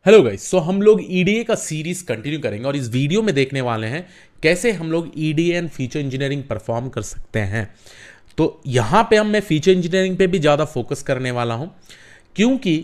Hello guys, सो हम लोग EDA का सीरीज कंटिन्यू करेंगे और इस वीडियो में देखने वाले हैं कैसे हम लोग EDA and feature engineering perform कर सकते हैं। तो यहाँ पे मैं फीचर इंजीनियरिंग पे भी ज़्यादा फोकस करने वाला हूँ, क्योंकि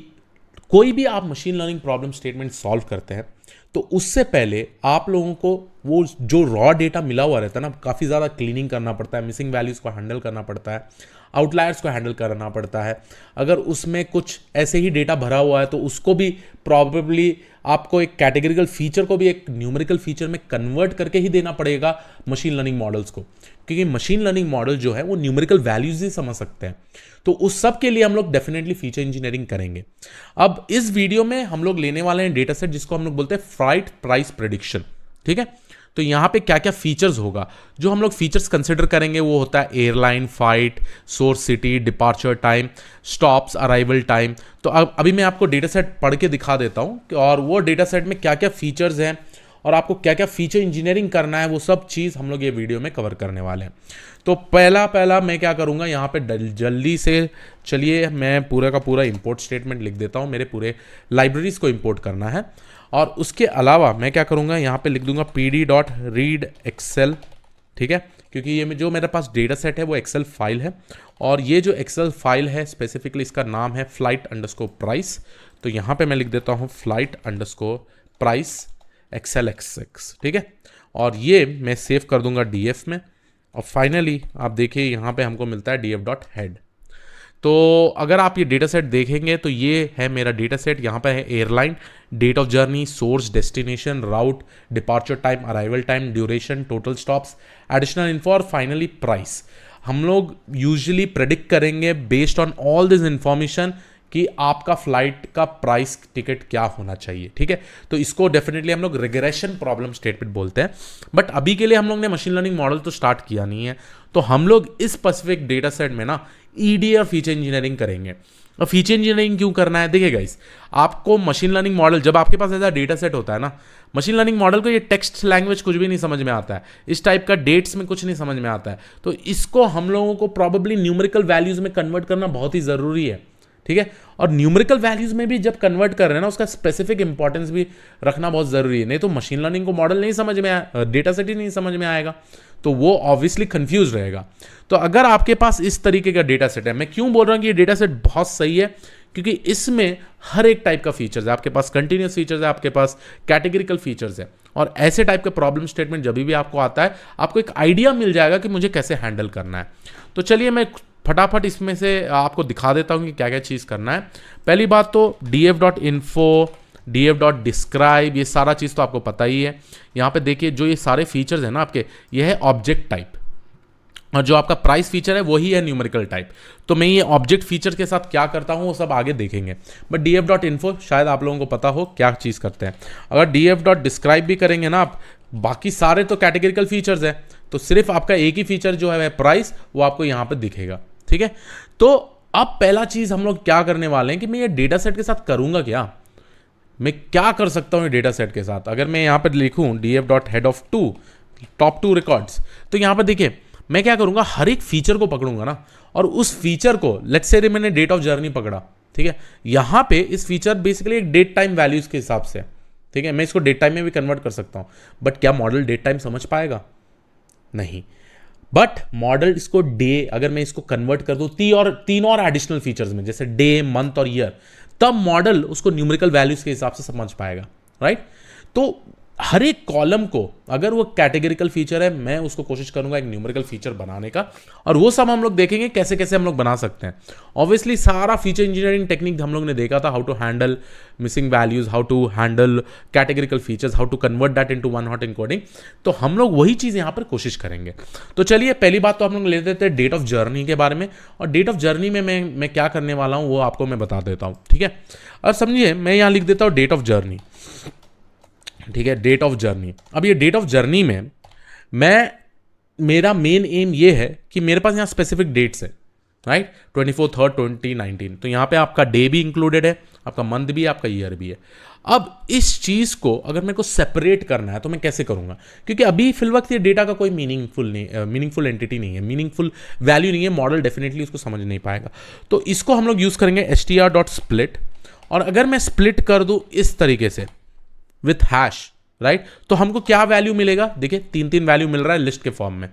कोई भी आप machine learning problem statement solve करते हैं तो उससे पहले आप लोगों को वो जो रॉ डेटा मिला हुआ रहता है ना, काफ़ी ज़्यादा क्लीनिंग करना पड़ता है, मिसिंग वैल्यूज़ को हैंडल करना पड़ता है, आउटलायर्स को हैंडल करना पड़ता है। अगर उसमें कुछ ऐसे ही डेटा भरा हुआ है तो उसको भी प्रॉबेबली आपको एक कैटेगरिकल फीचर को भी एक न्यूमेरिकल फीचर में कन्वर्ट करके ही देना पड़ेगा मशीन लर्निंग मॉडल्स को, क्योंकि मशीन लर्निंग मॉडल जो है वो न्यूमेरिकल वैल्यूज ही समझ सकते हैं। तो उस सब के लिए हम लोग डेफिनेटली फीचर इंजीनियरिंग करेंगे। अब इस वीडियो में हम लोग लेने वाले हैं डेटा सेट जिसको हम लोग बोलते हैं फ्लाइट प्राइस प्रेडिक्शन। ठीक है, तो यहाँ पे क्या क्या फीचर्स होगा, जो हम लोग फीचर्स कंसिडर करेंगे वो होता है airline, flight, source city, departure time, stops, arrival time. तो अब अभी मैं आपको डेटा सेट पढ़ के दिखा देता हूँ और वो डेटा सेट में क्या क्या फीचर्स हैं और आपको क्या क्या फीचर इंजीनियरिंग करना है, वो सब चीज़ हम लोग ये वीडियो में कवर करने वाले हैं। तो पहला मैं क्या करूँगा, यहाँ पे जल्दी से चलिए मैं पूरा का पूरा इंपोर्ट स्टेटमेंट लिख देता हूँ। मेरे पूरे लाइब्रेरीज को इंपोर्ट करना है और उसके अलावा मैं क्या करूँगा, यहाँ पे लिख दूंगा pd.read excel। ठीक है, क्योंकि ये जो मेरे पास डेटा सेट है वो एक्सेल फाइल है और ये जो एक्सेल फाइल है स्पेसिफिकली इसका नाम है फ्लाइट अंडरस्कोर प्राइस। तो यहाँ पे मैं लिख देता हूँ flight underscore price excel X. ठीक है, और ये मैं सेव कर दूंगा डीएफ में और फाइनली आप देखिए यहाँ पे हमको मिलता है df.head। तो अगर आप ये डेटा सेट देखेंगे तो ये है मेरा डेटा सेट। यहाँ पे है airline, date of journey, source, destination, route, departure time, arrival time, duration, total stops, additional info और फाइनली प्राइस। हम लोग यूजुअली प्रेडिक्ट करेंगे based on all this information कि आपका फ्लाइट का प्राइस टिकट क्या होना चाहिए। ठीक है, तो इसको डेफिनेटली हम लोग रिग्रेशन प्रॉब्लम स्टेटमेंट बोलते हैं। बट अभी के लिए हम लोग ने मशीन लर्निंग मॉडल तो स्टार्ट किया नहीं है, तो हम लोग इस स्पेसिफिक डेटा सेट में ना ईडी और फीचर इंजीनियरिंग करेंगे। और फीचर इंजीनियरिंग क्यों करना है, देखिए गाइस, आपको मशीन लर्निंग मॉडल जब आपके पास ऐसा डेटा सेट होता है ना, मशीन लर्निंग मॉडल को ये टेक्स्ट लैंग्वेज कुछ भी नहीं समझ में आता है, इस टाइप का डेट्स में कुछ नहीं समझ में आता है, तो इसको हम लोगों को प्रॉबेबली न्यूमेरिकल वैल्यूज में कन्वर्ट करना बहुत ही ज़रूरी है। ठीक है, और न्यूमेरिकल वैल्यूज में भी जब कन्वर्ट कर रहे हैं ना, उसका स्पेसिफिक इंपॉर्टेंस भी रखना बहुत जरूरी है, नहीं तो मशीन लर्निंग को मॉडल नहीं समझ में आया, डेटा सेट ही नहीं समझ में आएगा, तो वो ऑब्वियसली कंफ्यूज रहेगा। तो अगर आपके पास इस तरीके का डेटा सेट है, मैं क्यों बोल रहा हूँ कि ये डेटा सेट बहुत सही है, क्योंकि इसमें हर एक टाइप का फीचर्स है। आपके पास कंटिन्यूस फीचर्स है, आपके पास कैटेगरिकल फीचर्स है, और ऐसे टाइप के प्रॉब्लम स्टेटमेंट जब भी आपको आता है आपको एक आइडिया मिल जाएगा कि मुझे कैसे हैंडल करना है। तो चलिए मैं फटाफट इसमें से आपको दिखा देता हूँ कि क्या क्या चीज़ करना है। पहली बात तो df.info, df.describe, ये सारा चीज़ तो आपको पता ही है। यहाँ पे देखिए जो ये सारे फीचर्स हैं ना आपके, ये है ऑब्जेक्ट टाइप, और जो आपका प्राइस फीचर है वही है न्यूमेरिकल टाइप। तो मैं ये ऑब्जेक्ट फीचर के साथ क्या करता हूँ वो सब आगे देखेंगे, बट df.info शायद आप लोगों को पता हो क्या चीज़ करते हैं। अगर df.describe भी करेंगे ना आप, बाकी सारे तो कैटेगरिकल फीचर्स है, तो सिर्फ आपका एक ही फीचर जो है प्राइस, वो आपको यहाँ पर दिखेगा। ठीक है, तो अब पहला चीज़ हम लोग क्या करने वाले हैं कि मैं ये डेटा सेट के साथ करूँगा क्या, मैं क्या कर सकता हूँ डेटा सेट के साथ। अगर मैं यहाँ पर लिखूँ df.head of 2 टॉप 2 रिकॉर्ड्स, तो यहाँ पर देखिए मैं क्या करूँगा, हर एक फीचर को पकड़ूंगा ना, और उस फीचर को लेट्स से मैंने डेट ऑफ जर्नी पकड़ा। ठीक है, यहाँ पे इस फीचर बेसिकली एक डेट टाइम वैल्यूज के हिसाब से। ठीक है, मैं इसको डेट टाइम में भी कन्वर्ट कर सकता हूँ, बट क्या मॉडल डेट टाइम समझ पाएगा? नहीं। बट मॉडल इसको डे, अगर मैं इसको कन्वर्ट कर दूं तीन और एडिशनल फीचर्स में, जैसे डे, मंथ और ईयर, तब मॉडल उसको न्यूमेरिकल वैल्यूज के हिसाब से समझ पाएगा। राइट, तो हर एक कॉलम को अगर वो कैटेगरिकल फीचर है, मैं उसको कोशिश करूंगा एक न्यूमेरिकल फीचर बनाने का, और वो सब हम लोग देखेंगे कैसे कैसे हम लोग बना सकते हैं। ऑब्वियसली सारा फीचर इंजीनियरिंग टेक्निक हम लोग ने देखा था, how to handle missing values, how to handle categorical features, how to convert that into one hot encoding. तो हम लोग वही चीज़ यहाँ पर कोशिश करेंगे। तो चलिए पहली बात तो हम लोग ले देते हैं डेट ऑफ जर्नी के बारे में, और डेट ऑफ जर्नी में मैं क्या करने वाला हूँ वो आपको मैं बता देता हूँ। ठीक है, अब समझिए मैं यहाँ लिख देता हूँ डेट ऑफ जर्नी। ठीक है, डेट ऑफ जर्नी। अब ये डेट ऑफ जर्नी में मेरा मेन एम ये है कि मेरे पास यहाँ स्पेसिफिक डेट्स है, राइट, 24/3/2019। तो यहाँ पे आपका डे भी इंक्लूडेड है, आपका मंथ भी है, आपका ईयर भी है। अब इस चीज़ को अगर मेरे को सेपरेट करना है तो मैं कैसे करूँगा, क्योंकि अभी फिल वक्त ये डेटा का कोई मीनिंगफुल एंटिटी नहीं है, मीनिंगफुल वैल्यू नहीं है, मॉडल डेफिनेटली उसको समझ नहीं पाएगा। तो इसको हम लोग यूज़ करेंगे str.split, और अगर मैं स्प्लिट कर दूं इस तरीके से विथ हैश, राइट, तो हमको क्या वैल्यू मिलेगा? देखिए 3-3 वैल्यू मिल रहा है लिस्ट के फॉर्म में,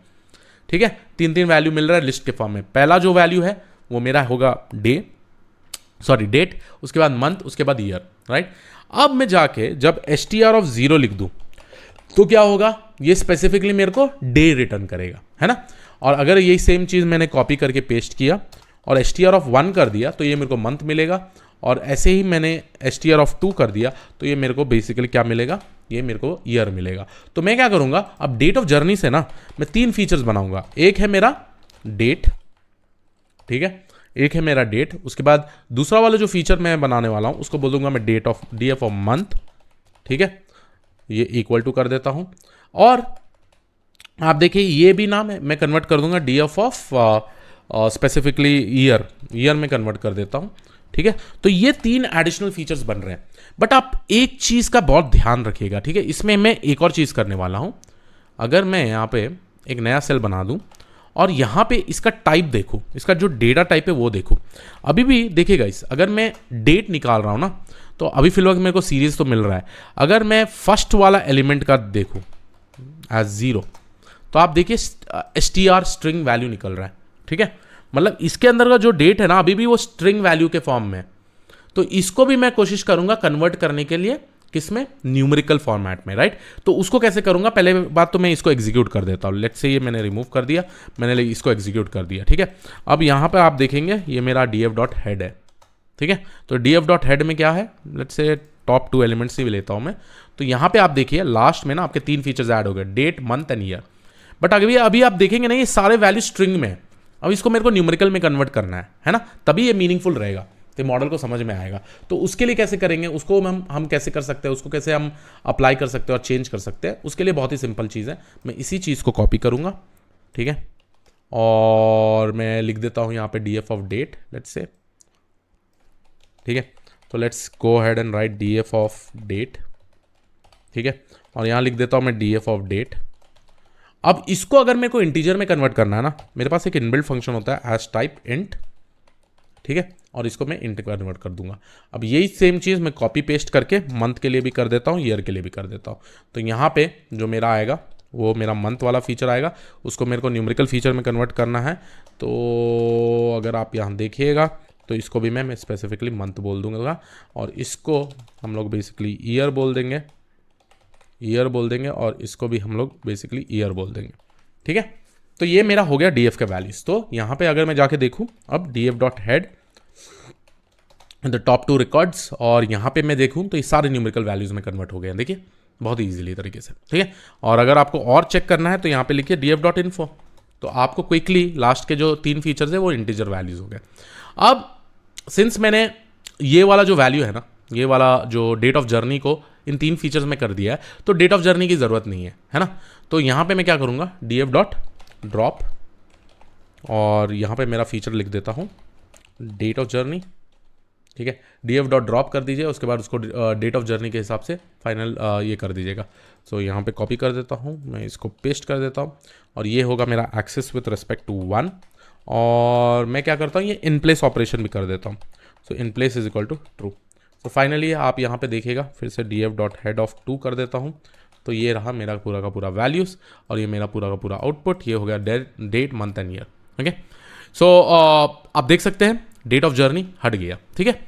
ठीक है, 3-3 वैल्यू मिल रहा है लिस्ट के फॉर्म में। पहला जो वैल्यू है वो मेरा होगा डेट, उसके बाद मंथ, उसके बाद ईयर, राइट। अब मैं जाके जब str(0) लिख दूं तो क्या होगा? ये स्पेसिफिकली मेरे को डे रिटर्न करेगा, है ना। और अगर यही सेम चीज मैंने कॉपी करके पेस्ट किया और str(1) कर दिया तो ये मेरे को मंथ मिलेगा, और ऐसे ही मैंने str(2) कर दिया तो ये मेरे को बेसिकली क्या मिलेगा? ये मेरे को ईयर मिलेगा। तो मैं क्या करूंगा, अब डेट ऑफ जर्नी से ना मैं 3 फीचर्स बनाऊंगा। एक है मेरा डेट, ठीक है, एक है मेरा डेट, उसके बाद दूसरा वाला जो फीचर मैं बनाने वाला हूं उसको बोल दूंगा मैं df ऑफ मंथ, ठीक है, ये इक्वल टू कर देता हूं। और आप देखिए ये भी नाम है, मैं कन्वर्ट कर दूंगा df ऑफ स्पेसिफिकली ईयर में कन्वर्ट कर देता हूं, ठीक है। तो ये 3 एडिशनल फीचर्स बन रहे हैं। बट आप एक चीज का बहुत ध्यान रखिएगा, ठीक है, इसमें मैं एक और चीज करने वाला हूं। अगर मैं यहां पे एक नया सेल बना दूं और यहां पे इसका टाइप देखूं, इसका जो डेटा टाइप है वो देखूं, अभी भी देखिएगा इस, अगर मैं डेट निकाल रहा हूं ना तो अभी फिलहाल मेरे को सीरीज तो मिल रहा है। अगर मैं फर्स्ट वाला एलिमेंट का देखूं एज 0 तो आप देखिए str स्ट्रिंग वैल्यू निकल रहा है, ठीक है, मतलब इसके अंदर का जो डेट है ना अभी भी वो स्ट्रिंग वैल्यू के फॉर्म में है। तो इसको भी मैं कोशिश करूंगा कन्वर्ट करने के लिए, किसमें? न्यूमेरिकल फॉर्मेट में, राइट। तो उसको कैसे करूंगा? पहले बात तो मैं इसको एग्जीक्यूट कर देता हूं। लेट्स से ये मैंने रिमूव कर दिया, मैंने इसको एग्जीक्यूट कर दिया, ठीक है। अब यहां पे आप देखेंगे ये मेरा df.head है, ठीक है। तो df.head में क्या है? लेट्स से टॉप 2 एलिमेंट्स ही लेता हूं मैं। तो यहां पे आप देखिए लास्ट में ना आपके 3 फीचर्स ऐड हो गए, date, month and year. But अभी आप देखेंगे ना ये सारे वैल्यू स्ट्रिंग में है। अब इसको मेरे को न्यूमेरिकल में कन्वर्ट करना है ना, तभी ये मीनिंगफुल रहेगा, तो मॉडल को समझ में आएगा। तो उसके लिए कैसे करेंगे? उसको हम कैसे कर सकते हैं, उसको कैसे हम अप्लाई कर सकते हैं और चेंज कर सकते हैं? उसके लिए बहुत ही सिंपल चीज़ है, मैं इसी चीज़ को कॉपी करूंगा, ठीक है, और मैं लिख देता हूं यहाँ पे df of date, let's say, ठीक है। तो let's go ahead and write df of date, ठीक है, और यहाँ लिख देता हूं मैं df ऑफ डेट। अब इसको अगर मेरे को इंटीजर में कन्वर्ट करना है ना, मेरे पास एक इनबिल्ट फंक्शन होता है एज टाइप इंट, ठीक है, और इसको मैं इंट कन्वर्ट कर दूंगा। अब यही सेम चीज़ मैं कॉपी पेस्ट करके मंथ के लिए भी कर देता हूँ, ईयर के लिए भी कर देता हूँ। तो यहाँ पे जो मेरा आएगा वो मेरा मंथ वाला फीचर आएगा, उसको मेरे को न्यूमेरिकल फीचर में कन्वर्ट करना है। तो अगर आप यहाँ देखिएगा तो इसको भी मैं स्पेसिफिकली मंथ बोल दूंगा, और इसको हम लोग बेसिकली ईयर बोल देंगे, और इसको भी हम लोग बेसिकली ईयर बोल देंगे, ठीक है। तो ये मेरा हो गया df का वैल्यूज। तो यहाँ पे अगर मैं जाके देखूँ अब df.head द टॉप 2 रिकॉर्ड्स, और यहाँ पे मैं देखूँ तो ये सारे न्यूमेरिकल वैल्यूज में कन्वर्ट हो गए हैं, देखिए बहुत ईजिली तरीके से, ठीक है। और अगर आपको और चेक करना है तो यहाँ पे लिखिए df.info, तो आपको क्विकली लास्ट के जो 3 फीचर्स है वो इंटीजर वैल्यूज हो गए। अब सिंस मैंने ये वाला जो वैल्यू है ना, ये वाला जो डेट ऑफ जर्नी को इन 3 फीचर्स में कर दिया है, तो डेट ऑफ जर्नी की ज़रूरत नहीं है ना। तो यहाँ पे मैं क्या करूँगा, df.drop, और यहाँ पे मेरा फीचर लिख देता हूँ डेट ऑफ जर्नी, ठीक है, df.drop कर दीजिए, उसके बाद उसको डेट ऑफ जर्नी के हिसाब से फाइनल ये कर दीजिएगा। सो यहाँ पे कॉपी कर देता हूँ, मैं इसको पेस्ट कर देता हूँ, और ये होगा मेरा एक्सेस विथ रिस्पेक्ट टू 1, और मैं क्या करता हूँ ये इन प्लेस ऑपरेशन भी कर देता हूँ। So in place is equal to true. तो फाइनली आप यहाँ पे देखिएगा, फिर से df.head ऑफ 2 कर देता हूँ, तो ये रहा मेरा पूरा का पूरा वैल्यूज़, और ये मेरा पूरा का पूरा आउटपुट, ये हो गया date, month and year, okay. So आप देख सकते हैं डेट ऑफ जर्नी हट गया, ठीक है।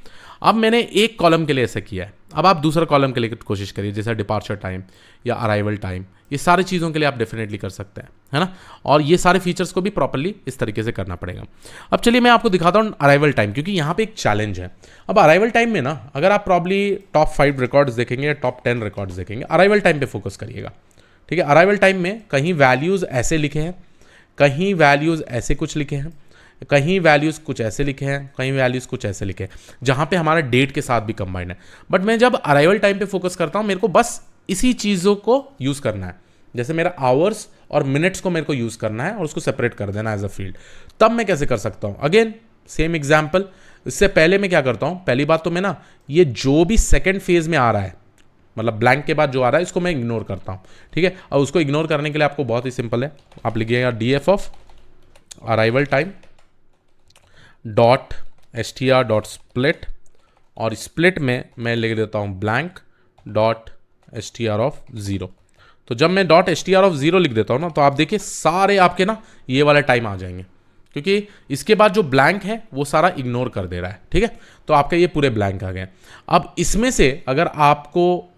अब मैंने एक कॉलम के लिए ऐसा किया है, अब आप दूसरा कॉलम के लिए कोशिश करिए, जैसे डिपार्चर टाइम या अराइवल टाइम, ये सारी चीज़ों के लिए आप डेफिनेटली कर सकते हैं, है ना। और ये सारे फीचर्स को भी प्रॉपर्ली इस तरीके से करना पड़ेगा। अब चलिए मैं आपको दिखाता हूँ अराइवल टाइम, क्योंकि यहाँ पे एक चैलेंज है। अब अराइवल टाइम में ना अगर आप प्रॉब्ली टॉप 5 रिकॉर्ड्स देखेंगे या टॉप 10 रिकॉर्ड्स देखेंगे, अराइवल टाइम पे फोकस करिएगा, ठीक है। अराइवल टाइम में कहीं वैल्यूज़ ऐसे लिखे हैं, कहीं वैल्यूज़ ऐसे कुछ लिखे हैं, कहीं वैल्यूज़ कुछ ऐसे लिखे हैं, कहीं वैल्यूज़ कुछ ऐसे लिखे हैं, जहाँ पे हमारा डेट के साथ भी कंबाइंड है। बट मैं जब अराइवल टाइम पे फोकस करता हूँ, मेरे को बस इसी चीज़ों को यूज़ करना है, जैसे मेरा आवर्स और मिनट्स को मेरे को यूज़ करना है और उसको सेपरेट कर देना एज अ फील्ड। तब मैं कैसे कर सकता हूँ? Again same example. इससे पहले मैं क्या करता हूँ, पहली बात तो मैं ना ये जो भी सेकेंड फेज में आ रहा है, मतलब ब्लैंक के बाद जो आ रहा है, इसको मैं इग्नोर करता हूँ, ठीक है। और उसको इग्नोर करने के लिए आपको बहुत ही सिंपल है, आप लिखिएगा df of arrival time dot str dot split और स्प्लिट में मैं लिख देता हूँ ब्लैंक डॉट str(0). तो जब मैं डॉट str(0) लिख देता हूँ ना, तो आप देखिए सारे आपके ना ये वाला टाइम आ जाएंगे, क्योंकि इसके बाद जो ब्लैंक है वो सारा इग्नोर कर दे रहा है। ठीक है, तो आपके ये पूरे ब्लैंक आ गए। अब इसमें से अगर आपको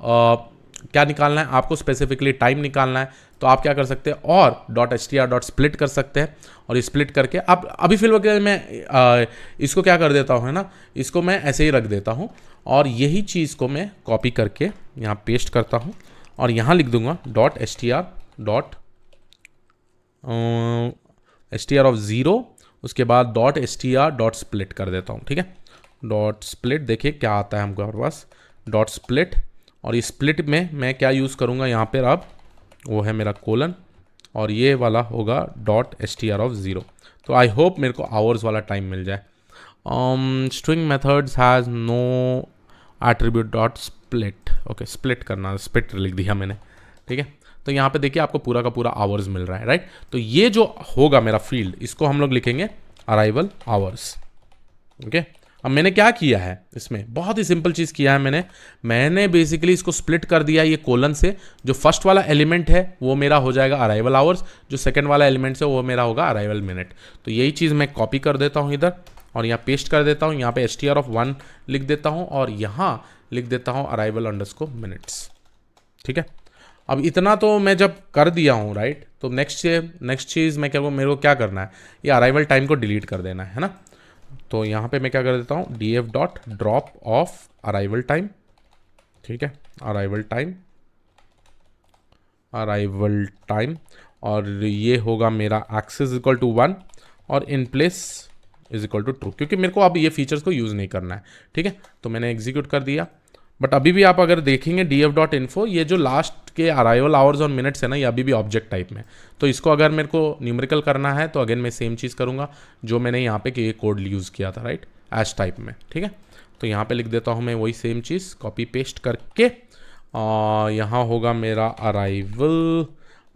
क्या निकालना है, आपको स्पेसिफिकली टाइम निकालना है, तो आप क्या कर सकते हैं, और डॉट str.split कर सकते हैं, और स्प्लिट करके अब अभी फिलहाल मैं इसको क्या कर देता हूँ, है ना, इसको मैं ऐसे ही रख देता हूँ, और यही चीज़ को मैं कॉपी करके यहाँ पेस्ट करता हूँ, और यहाँ लिख दूंगा डॉट str(0), उसके बाद डॉट str.split कर देता हूँ। ठीक है, डॉट स्प्लिट, देखिए क्या आता है हमको पास, डॉट स्प्लिट। और इस स्प्लिट में मैं क्या यूज़ करूँगा यहाँ पर, अब वो है मेरा कोलन, और ये वाला होगा डॉट str(0). तो आई होप मेरे को आवर्स वाला टाइम मिल जाए। String methods has no attribute dot split. Okay, split करना, स्प्लिट लिख दिया मैंने। ठीक है, तो यहाँ पे देखिए आपको पूरा का पूरा आवर्स मिल रहा है, राइट। तो ये जो होगा मेरा फील्ड, इसको हम लोग लिखेंगे अराइवल आवर्स। ओके, अब मैंने क्या किया है इसमें, बहुत ही सिंपल चीज़ किया है मैंने बेसिकली इसको स्प्लिट कर दिया ये कोलन से। जो फर्स्ट वाला एलिमेंट है वो मेरा हो जाएगा अराइवल आवर्स, जो सेकंड वाला एलिमेंट है वो मेरा होगा अराइवल मिनट। तो यही चीज़ मैं कॉपी कर देता हूँ इधर, और यहाँ पेस्ट कर देता हूँ, यहाँ पे str(1) लिख देता हूँ, और यहाँ लिख देता हूँ arrival_minutes। ठीक है, अब इतना तो मैं जब कर दिया हूँ, राइट, तो नेक्स्ट चीज़ मैं क्या करूँ, मेरे को क्या करना है, ये अराइवल टाइम को डिलीट कर देना है ना। तो यहाँ पे मैं क्या कर देता हूँ, df.drop ऑफ अराइवल टाइम। ठीक है, अराइवल टाइम, और ये होगा मेरा एक्सेस इक्वल टू 1 और in place is equal to true, क्योंकि मेरे को अब ये फीचर्स को यूज़ नहीं करना है। ठीक है, तो मैंने एग्जीक्यूट कर दिया, बट अभी भी आप अगर देखेंगे df.info, ये जो लास्ट के अराइवल आवर्स और मिनट्स है ना, ये अभी भी ऑब्जेक्ट टाइप में। तो इसको अगर मेरे को न्यूमेरिकल करना है, तो अगेन मैं सेम चीज़ करूँगा जो मैंने यहाँ पे ये कोड यूज़ किया था, राइट, एज टाइप में। ठीक है, तो यहाँ पे लिख देता हूँ मैं वही सेम चीज़ कॉपी पेस्ट करके, यहाँ होगा मेरा अराइवल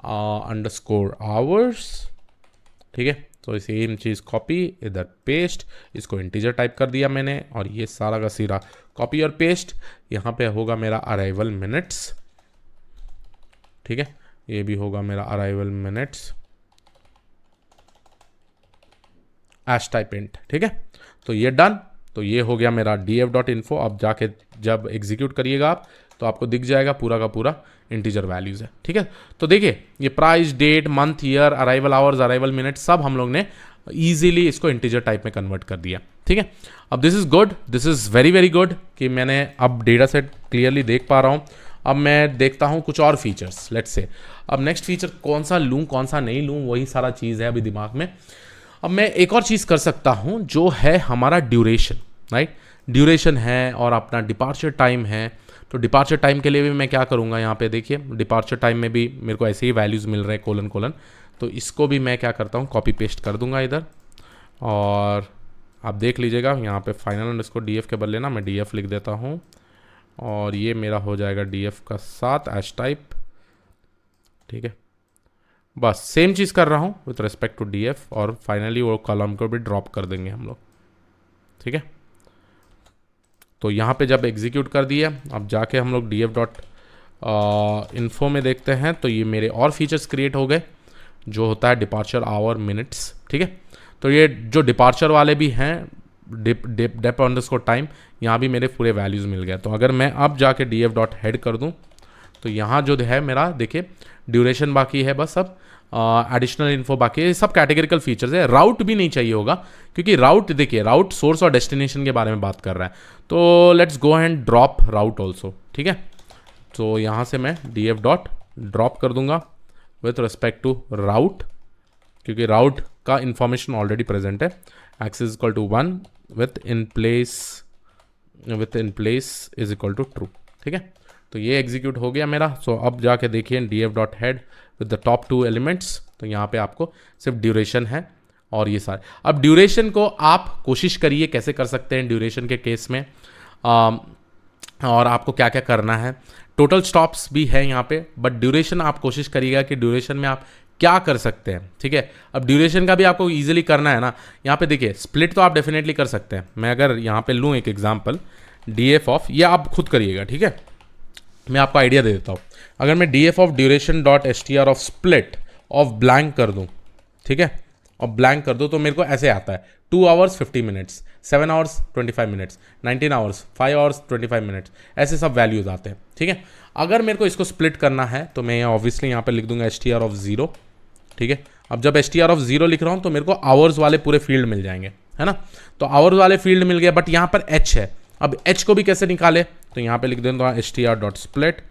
अंडरस्कोर आवर्स। ठीक है, तो सेम चीज़ कॉपी इधर पेस्ट, इसको इंटीजर टाइप कर दिया मैंने, और ये सारा का सीधा कॉपी और पेस्ट, यहाँ पे होगा मेरा अराइवल मिनट्स। ठीक है, ये भी होगा मेरा arrival minutes as type int. ठीक है, तो ये डन, तो ये हो गया मेरा df.info। अब जाके जब एग्जीक्यूट करिएगा आप, तो आपको दिख जाएगा पूरा का पूरा इंटीजर वैल्यूज़ है। ठीक है, तो देखिए ये price, date, month, year, arrival hours, arrival minute, सब हम लोग ने ईजिली इसको इंटीजर टाइप में कन्वर्ट कर दिया। ठीक है, अब this is good, this is very very good कि मैंने अब डेटा सेट क्लियरली देख पा रहा हूँ। अब मैं देखता हूँ कुछ और फीचर्स, लेट्स से अब नेक्स्ट फीचर कौन सा लूँ कौन सा नहीं लूँ, वही सारा चीज़ है अभी दिमाग में। अब मैं एक और चीज़ कर सकता हूँ जो है हमारा ड्यूरेशन, राइट, ड्यूरेशन है और अपना डिपार्चर टाइम है। तो डिपार्चर टाइम के लिए भी मैं क्या करूँगा, यहाँ पे देखिए डिपार्चर टाइम में भी मेरे को ऐसे ही वैल्यूज़ मिल रहे हैं कोलन कोलन, तो इसको भी मैं क्या करता हूँ, कॉपी पेस्ट कर दूंगा इधर, और आप देख लीजिएगा यहाँ पे final_df के बदले ना मैं df लिख देता हूँ, और ये मेरा हो जाएगा df का साथ एज टाइप। ठीक है, बस सेम चीज़ कर रहा हूँ विथ रिस्पेक्ट टू df, और फाइनली वो कॉलम को भी ड्रॉप कर देंगे हम लोग। ठीक है, तो यहाँ पे जब एग्जीक्यूट कर दिया, अब जाके हम लोग df.info में देखते हैं, तो ये मेरे और फीचर्स क्रिएट हो गए, जो होता है डिपार्चर आवर मिनट्स। ठीक है, तो ये जो डिपार्चर वाले भी हैं, डेप अंडरस्कोर टाइम, यहाँ भी मेरे पूरे वैल्यूज़ मिल गए। तो अगर मैं अब जाके df.head कर दूँ, तो यहाँ जो है मेरा देखिए ड्यूरेशन बाकी है, बस अब एडिशनल इन्फो बाकी है, ये सब कैटेगरिकल फीचर्स है। राउट भी नहीं चाहिए होगा, क्योंकि राउट देखिए, राउट सोर्स और डेस्टिनेशन के बारे में बात कर रहा है। तो let's go and drop route also. ठीक है, तो यहाँ से मैं df.drop कर दूंगा विथ रिस्पेक्ट टू राउट, क्योंकि राउट का इंफॉर्मेशन ऑलरेडी प्रेजेंट है। Axis equal to 1 with in place is equal to true. ठीक है, तो ये एग्जीक्यूट हो गया मेरा। सो अब जाके देखिए df.head with the top 2 elements, तो यहाँ पे आपको सिर्फ ड्यूरेशन है और ये सारे। अब ड्यूरेशन को आप कोशिश करिए कैसे कर सकते हैं ड्यूरेशन के केस में, और आपको क्या क्या करना है। टोटल स्टॉप्स भी है यहाँ पे, बट ड्यूरेशन आप कोशिश करिएगा कि ड्यूरेशन में आप क्या कर सकते हैं। ठीक है, अब ड्यूरेशन का भी आपको इजीली करना है ना। यहाँ पे देखिए स्प्लिट तो आप डेफिनेटली कर सकते हैं। मैं अगर यहाँ पे लूँ एक एग्जांपल, डी एफ ऑफ, ये आप खुद करिएगा, ठीक है, मैं आपको आइडिया दे देता हूँ। अगर मैं D F of duration dot S T R of split of blank कर दूँ, ठीक है, और ब्लैंक कर दो तो मेरे को ऐसे आता है 2 hours 50 minutes, 7 hours 25 minutes, 19 hours, 5 hours 25 minutes, ऐसे सब वैल्यूज आते हैं, ठीक है। अगर मेरे को इसको स्प्लिट करना है तो मैं ऑब्वियसली यहाँ पे लिख दूंगा एस टी आर ऑफ 0, ठीक है। अब जब एस टी आर ऑफ 0 लिख रहा हूँ तो मेरे को आवर्स वाले पूरे फील्ड मिल जाएंगे, है ना। तो आवर्स वाले फील्ड मिल गए, बट यहाँ पर एच है। अब एच को भी कैसे निकाले, तो यहाँ पे लिख देता हूँ S T R dot split,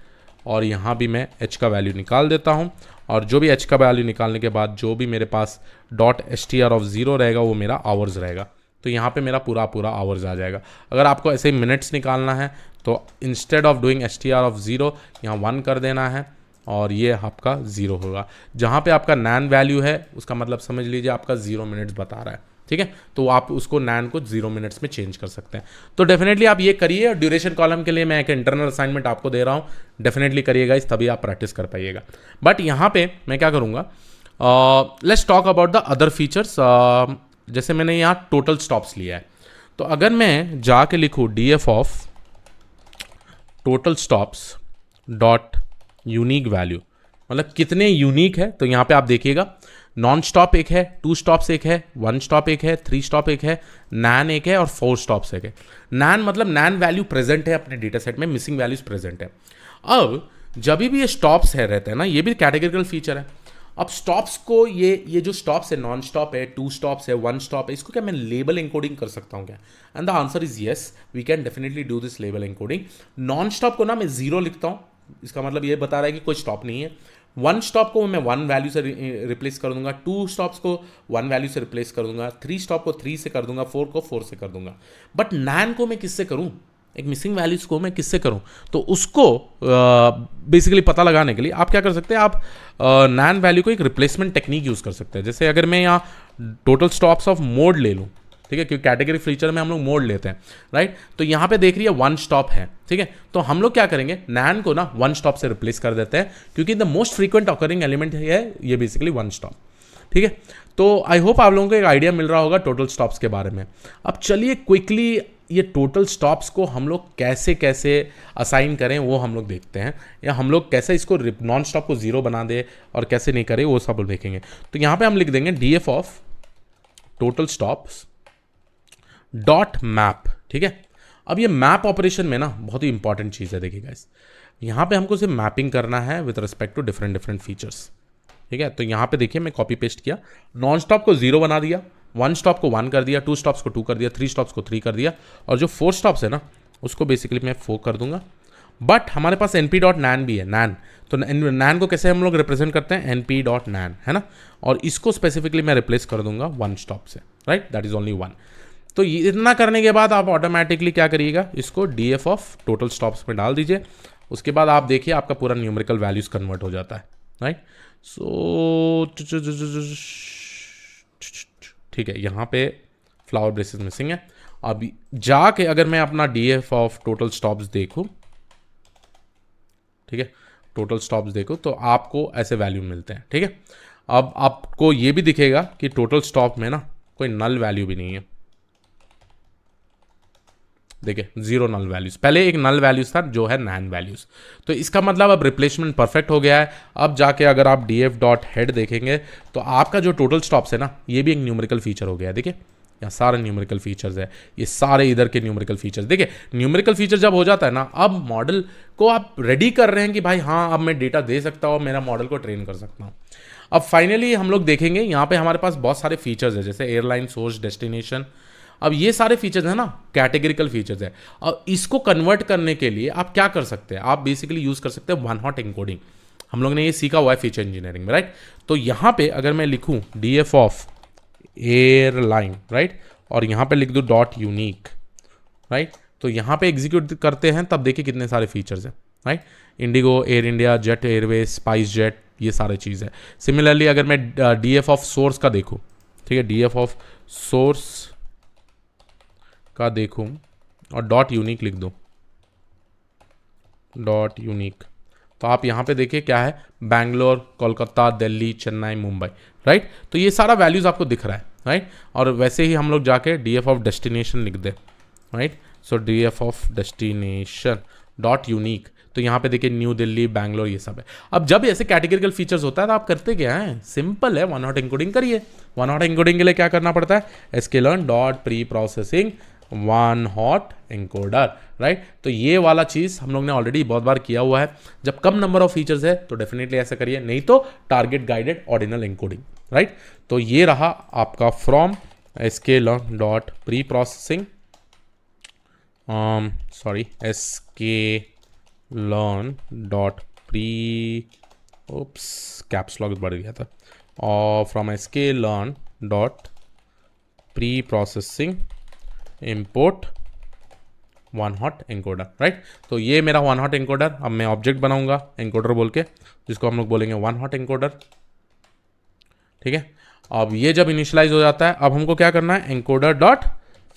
और यहाँ भी मैं एच का वैल्यू निकाल देता हूँ, और जो भी एच का वैल्यू निकालने के बाद जो भी मेरे पास dot S T R of 0 रहेगा वो मेरा आवर्स रहेगा। तो यहाँ पे मेरा पूरा आवर्स आ जाएगा। अगर आपको ऐसे ही मिनट्स निकालना है तो instead of doing S T R of 0 यहाँ 1 कर देना है, और ये आपका 0 होगा। जहाँ पे आपका नैन वैल्यू है उसका मतलब समझ लीजिए आपका 0 मिनट्स बता रहा है, ठीक है। तो आप उसको नैन को 0 मिनट्स में चेंज कर सकते हैं। तो डेफिनेटली आप ये करिए, और ड्यूरेशन कॉलम के लिए मैं एक इंटरनल असाइनमेंट आपको दे रहा हूँ, डेफिनेटली करिएगा इस, तभी आप प्रैक्टिस कर पाइएगा। बट यहाँ पे मैं क्या करूँगा, let's talk about the other features. जैसे मैंने यहाँ टोटल स्टॉप्स लिया है, तो अगर मैं जाके लिखूँ D F of total stops dot unique value, मतलब कितने यूनिक है, तो यहाँ पे आप देखिएगा नॉन स्टॉप एक है, 2 स्टॉप्स एक है, 1 स्टॉप एक है, 3 स्टॉप एक है, नैन एक है, और 4 स्टॉप्स एक है। नैन मतलब नैन वैल्यू प्रेजेंट है अपने डेटा सेट में, मिसिंग वैल्यूज प्रेजेंट है। अब जब भी ये स्टॉप्स है रहते हैं ना, ये भी कैटेगरिकल फीचर है। अब स्टॉप्स को ये जो स्टॉप्स है, नॉन स्टॉप है, 2 स्टॉप्स है, 1 स्टॉप है, इसको क्या मैं लेबल एनकोडिंग कर सकता हूँ क्या? And the answer is yes, we can definitely do this label encoding. Non stop को ना मैं 0 लिखता हूँ, इसका मतलब ये बता रहा है कि कोई स्टॉप नहीं है। 1 स्टॉप को मैं 1 वैल्यू से रिप्लेस कर दूंगा, 2 स्टॉप्स को 1 वैल्यू से रिप्लेस कर दूंगा, 3 स्टॉप को 3 से कर दूंगा, 4 को 4 से कर दूंगा। बट नैन को मैं किससे करूं, एक मिसिंग वैल्यूज को मैं किससे करूं? तो उसको बेसिकली पता लगाने के लिए आप क्या कर सकते हैं, आप नैन वैल्यू को एक रिप्लेसमेंट टेक्निक यूज कर सकते हैं। जैसे अगर मैं यहाँ टोटल स्टॉप्स ऑफ मोड ले लूँ, ठीक है, क्योंकि कैटेगरी फीचर में हम लोग मोड लेते हैं, राइट। तो यहाँ पे देख रही है 1 स्टॉप है, ठीक है। तो हम लोग क्या करेंगे, नैन को ना 1 स्टॉप से रिप्लेस कर देते हैं, क्योंकि the most frequent occurring element है ये बेसिकली 1 स्टॉप, ठीक है। तो आई होप आप लोगों को एक आइडिया मिल रहा होगा टोटल स्टॉप्स के बारे में। अब चलिए क्विकली ये टोटल स्टॉप्स को हम लोग कैसे कैसे असाइन करें वो हम लोग देखते हैं, या हम लोग कैसे इसको नॉन स्टॉप को 0 बना दे और कैसे नहीं करें वो सब देखेंगे। तो यहाँ पे हम लिख देंगे D F of total stops dot map, ठीक है। अब ये मैप ऑपरेशन में ना बहुत ही इंपॉर्टेंट चीज़ है, देखिए गाइस, यहाँ पे हमको सिर्फ मैपिंग करना है with respect to different features, ठीक है। तो यहाँ पे देखिए मैं कॉपी पेस्ट किया, नॉन स्टॉप को 0 बना दिया, 1 स्टॉप को 1 कर दिया, 2 स्टॉप्स को 2 कर दिया, 3 स्टॉप्स को 3 कर दिया, और जो 4 स्टॉप्स है ना उसको बेसिकली मैं 4 कर दूंगा। बट हमारे पास np डॉट नैन भी है, नैन। तो नैन को कैसे हम लोग रिप्रेजेंट करते हैं, np डॉट नैन, है ना। और इसको स्पेसिफिकली मैं रिप्लेस कर दूंगा 1 स्टॉप से, राइट, दैट इज ओनली 1। तो इतना करने के बाद आप ऑटोमेटिकली क्या करिएगा, इसको D F of total stops में डाल दीजिए। उसके बाद आप देखिए आपका पूरा न्यूमेरिकल वैल्यूज कन्वर्ट हो जाता है, राइट। सो ठीक है, यहाँ पे फ्लावर ब्रेसेस मिसिंग है। अब जाके अगर मैं अपना D F of total stops देखूँ, ठीक है, टोटल स्टॉप्स देखो तो आपको ऐसे वैल्यू मिलते हैं, ठीक है। अब आपको ये भी दिखेगा कि टोटल स्टॉप में ना कोई नल वैल्यू भी नहीं है, देखिए 0 नल वैल्यूज। पहले एक नल वैल्यूज था जो है नैन वैल्यूज। तो इसका मतलब अब रिप्लेसमेंट परफेक्ट हो गया है। अब जाके अगर आप डी एफ डॉट हेड देखेंगे तो आपका जो टोटल स्टॉप्स है ना, ये भी एक न्यूमेरिकल फीचर हो गया है। देखिए यहाँ सारे न्यूमेरिकल फीचर्स है, ये सारे इधर के न्यूमेरिकल फीचर्स। देखिए न्यूमेरिकल फीचर जब हो जाता है ना, अब मॉडल को आप रेडी कर रहे हैं कि भाई हाँ अब मैं डेटा दे सकता हूँ, मेरा मॉडल को ट्रेन कर सकता हूँ। अब फाइनली हम लोग देखेंगे यहाँ पे हमारे पास बहुत सारे फीचर्स है, जैसे एयरलाइन, सोर्स, डेस्टिनेशन। अब ये सारे फीचर्स है ना कैटेगरिकल फीचर्स है। और इसको कन्वर्ट करने के लिए आप क्या कर सकते हैं, आप बेसिकली यूज कर सकते हैं 1 हॉट एनकोडिंग। हम लोग ने ये सीखा हुआ है फीचर इंजीनियरिंग में, राइट। तो यहाँ पे अगर मैं लिखूँ D F of airline, right, और यहाँ पे लिख दूँ डॉट यूनिक, राइट, तो यहाँ पे एग्जीक्यूट करते हैं तब देखिए कितने सारे फीचर्स हैं, right. Indigo, air India, jet Airways, spice jet, ये सारे चीज़ है। सिमिलरली अगर मैं डी एफ ऑफ सोर्स का देखूँ, ठीक है, डी एफ ऑफ सोर्स का देखूं और डॉट यूनिक लिख दो, डॉट यूनिक, तो आप यहाँ पे देखिए क्या है, बैंगलोर, कोलकाता, दिल्ली, चेन्नई, मुंबई, राइट। तो ये सारा वैल्यूज आपको दिख रहा है, राइट। और वैसे ही हम लोग जाके डी एफ ऑफ डेस्टिनेशन लिख दे, right, so DF of destination dot unique, तो यहाँ पे देखिए न्यू दिल्ली, बैंगलोर, ये सब है। अब जब ऐसे कैटेगरिकल फीचर्स होता है तो आप करते क्या हैं, सिंपल है, वन हॉट एन्कोडिंग करिए। वन हॉट एन्कोडिंग के लिए क्या करना पड़ता है, sklearn dot pre processing one hot encoder, right. तो ये वाला चीज़ हम लोग ने ऑलरेडी बहुत बार किया हुआ है। जब कम नंबर ऑफ फीचर्स है तो डेफिनेटली ऐसा करिए, नहीं तो target guided ordinal encoding, right. तो ये रहा आपका from sklearn dot preprocessing sklearn dot pre, oops caps lock बढ़ गया था, और from sklearn dot preprocessing import one hot encoder, right. तो ये मेरा वन हॉट एन्कोडर, अब मैं ऑब्जेक्ट बनाऊंगा एन्कोडर बोल के, जिसको हम लोग बोलेंगे वन हॉट एन्कोडर, ठीक है। अब ये जब इनिशियलाइज हो जाता है, अब हमको क्या करना है, encoder dot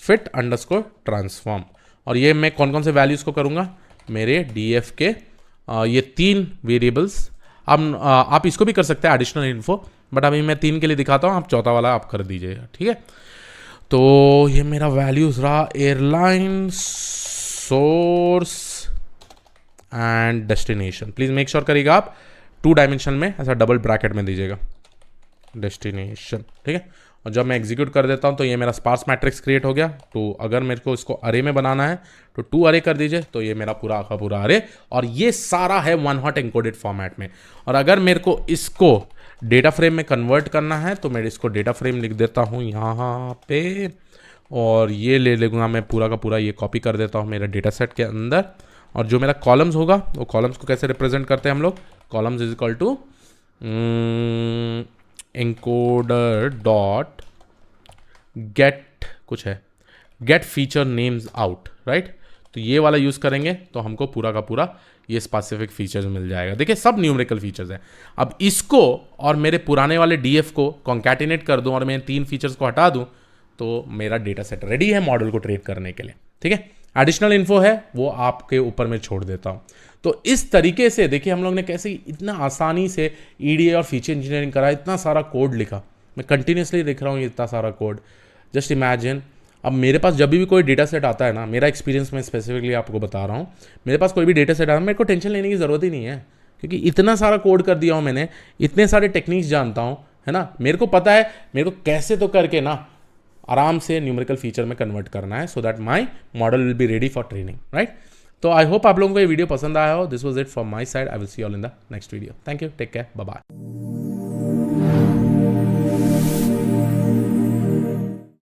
fit underscore transform, और ये मैं कौन कौन से वैल्यूज़ को करूँगा, मेरे DF के ये 3 वेरिएबल्स। अब आप इसको भी कर सकते हैं एडिशनल इन्फो, बट अभी मैं 3 के लिए दिखाता हूँ, आप चौथा वाला आप कर दीजिएगा, ठीक है। तो ये मेरा वैल्यूज रहा airline, source and destination. Please make sure करिएगा आप 2 डायमेंशन में ऐसा डबल ब्रैकेट में दीजिएगा डेस्टिनेशन, ठीक है। और जब मैं एग्जीक्यूट कर देता हूँ तो ये मेरा स्पार्स मैट्रिक्स क्रिएट हो गया। तो अगर मेरे को इसको अरे में बनाना है तो 2 अरे कर दीजिए, तो ये मेरा पूरा का पूरा अरे, और ये सारा है वन हॉट एन्कोडेड फॉर्मेट में। और अगर मेरे को इसको डेटा फ्रेम में कन्वर्ट करना है तो मैं इसको डेटा फ्रेम लिख देता हूँ यहाँ पे, और ये ले लूँगा मैं पूरा का पूरा, ये कॉपी कर देता हूँ मेरे डेटा सेट के अंदर। और जो मेरा कॉलम्स होगा, वो कॉलम्स को कैसे रिप्रेजेंट करते हैं हम लोग, columns is equal to encoder dot get, कुछ है get feature names out, right. तो ये वाला यूज़ करेंगे तो हमको पूरा का पूरा ये स्पेसिफिक फीचर्स मिल जाएगा। देखिए सब न्यूमेरिकल फीचर्स हैं। अब इसको और मेरे पुराने वाले DF को कॉन्कैटिनेट कर दूं और मैं 3 फीचर्स को हटा दूं तो मेरा डेटा सेट रेडी है मॉडल को ट्रेन करने के लिए, ठीक है। एडिशनल इन्फो है वो आपके ऊपर मैं छोड़ देता हूँ। तो इस तरीके से देखिए हम लोग ने कैसे इतना आसानी से EDA और फीचर इंजीनियरिंग करा, इतना सारा कोड लिखा, मैं कंटिन्यूसली लिख रहा हूँ इतना सारा कोड। जस्ट इमेजिन, अब मेरे पास जब भी कोई डेटा सेट आता है ना, मेरा एक्सपीरियंस मैं स्पेसिफिकली आपको बता रहा हूँ, मेरे पास कोई भी डेटा सेट आता है मेरे को टेंशन लेने की ज़रूरत ही नहीं है, क्योंकि इतना सारा कोड कर दिया हूँ मैंने, इतने सारे टेक्निक्स जानता हूँ, है ना। मेरे को पता है मेरे को कैसे तो करके ना आराम से न्यूमेरिकल फीचर में कन्वर्ट करना है, so that my model will be ready for training, right. तो आई होप आप लोगों को ये वीडियो पसंद आया हो। This was it from my side. I will see all in the next video. Thank you, take care, bye bye.